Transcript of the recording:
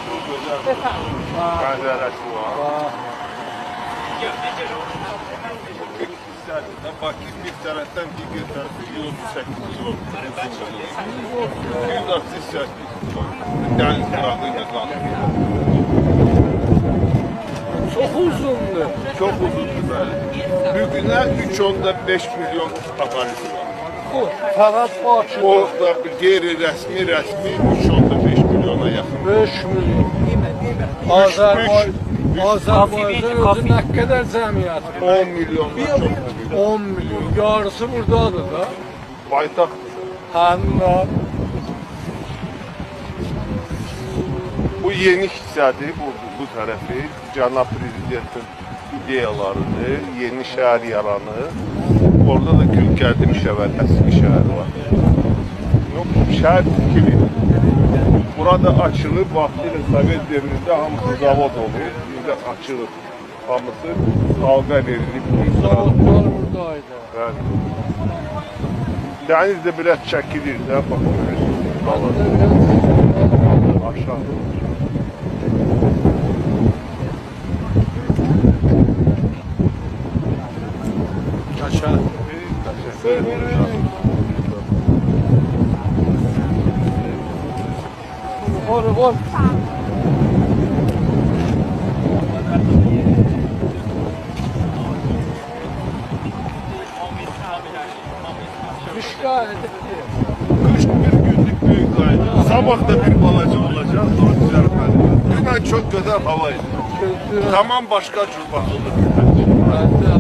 Çok güzel. Manzarası var. Bakayım bir taraftan bir tarafı 138 kilometre. 138 deniz tarafıyla kalkıyor. Çok uzundu. Çok uzun böyle. Bugüne 3.5 milyon ahalisi var. Bu fakat Bakıda O da geri resmi 3.5 milyona yakın. 5 milyon. Azerbaycan özü ne kadar cəmiyyət? 10 milyondan çok. 10 milyon. Yarısı buradadır da. Baytak Həndə bu yeni iktisadi bu tarafı Cənab Prezidentin ideyalarıdır, yeni şehir yaranı. Orada da Gülgərdim şəhər, eski şehir var. Yok, şehir tikili. Burada açılıb, vaxtilə Sovet devrində hamısı zavod olur. Şimdi açılıb, hamısı xalqa verilib. zavodlar buradaydı. Yani, deniz de biraz çəkilir də, bax görürsünüz. Aşağı. Aşağı. Teşekkür ederim. Var. Kışka edip Kış bir günlük büyük kaydı. Sabah da bir balaca olacak, sonra düzelmeli. Dün çok güzel havaydı. kültürel. Tamam başka cür bakılır. Ben de